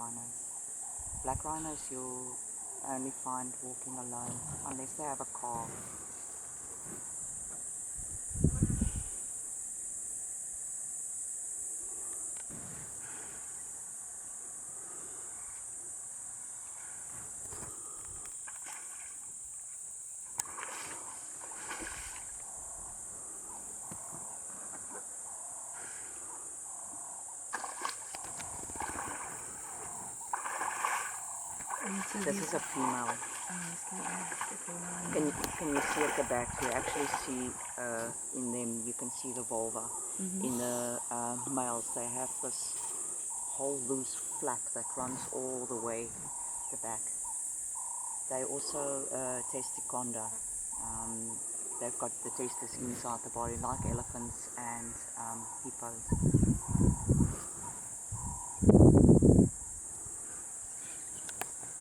rhinos. Black rhinos you'll only find walking alone unless they have a car. This is a female. Can you see at the back? You actually see in them. You can see the vulva. In the males, they have this whole loose flap that runs all the way the back. They also testiconda. They've got the testes inside the body, like elephants and hippos.